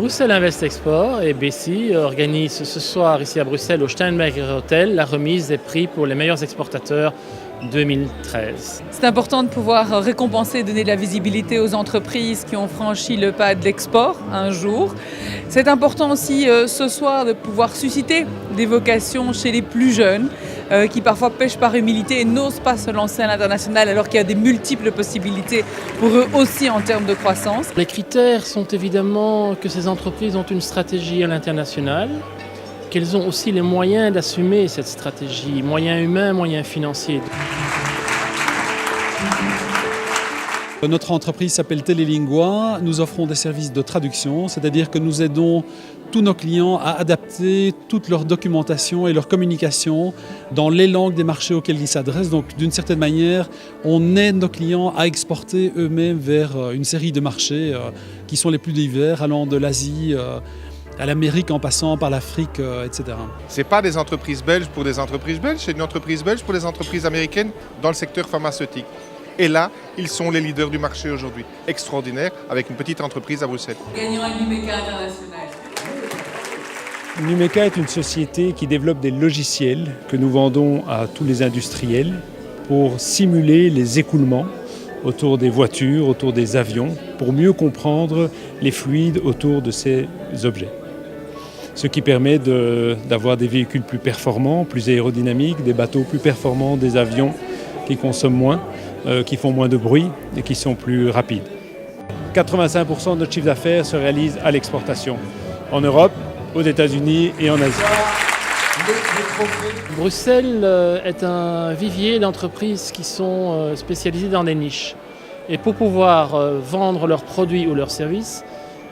Bruxelles Invest Export et Bessie organisent ce soir ici à Bruxelles au Steinberger Hotel la remise des prix pour les meilleurs exportateurs 2013. C'est important de pouvoir récompenser, donner de la visibilité aux entreprises qui ont franchi le pas de l'export un jour. C'est important aussi ce soir de pouvoir susciter des vocations chez les plus jeunes qui parfois pêchent par humilité et n'osent pas se lancer à l'international alors qu'il y a des multiples possibilités pour eux aussi en termes de croissance. Les critères sont évidemment que ces entreprises ont une stratégie à l'international, qu'elles ont aussi les moyens d'assumer cette stratégie, moyens humains, moyens financiers. Notre entreprise s'appelle Telelingua. Nous offrons des services de traduction, c'est-à-dire que nous aidons tous nos clients à adapter toute leur documentation et leur communication dans les langues des marchés auxquels ils s'adressent. Donc d'une certaine manière, on aide nos clients à exporter eux-mêmes vers une série de marchés qui sont les plus divers, allant de l'Asie à l'Amérique en passant par l'Afrique, etc. Ce n'est pas des entreprises belges pour des entreprises belges, c'est une entreprise belge pour des entreprises américaines dans le secteur pharmaceutique. Et là, ils sont les leaders du marché aujourd'hui. Extraordinaire, avec une petite entreprise à Bruxelles. Gagnant un Numeka international. Numeka est une société qui développe des logiciels que nous vendons à tous les industriels pour simuler les écoulements autour des voitures, autour des avions, pour mieux comprendre les fluides autour de ces objets. Ce qui permet d'avoir des véhicules plus performants, plus aérodynamiques, des bateaux plus performants, des avions qui consomment moins, qui font moins de bruit et qui sont plus rapides. 85% de notre chiffre d'affaires se réalise à l'exportation, en Europe, aux États-Unis et en Asie. Bruxelles est un vivier d'entreprises qui sont spécialisées dans des niches. Et pour pouvoir vendre leurs produits ou leurs services,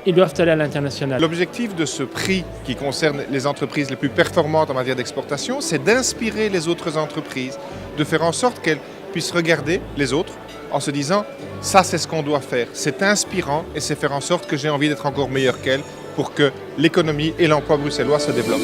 ils doivent aller à l'international. L'objectif de ce prix qui concerne les entreprises les plus performantes en matière d'exportation, c'est d'inspirer les autres entreprises, de faire en sorte qu'elles puissent regarder les autres en se disant « ça c'est ce qu'on doit faire, c'est inspirant et c'est faire en sorte que j'ai envie d'être encore meilleur qu'elle pour que l'économie et l'emploi bruxellois se développent ».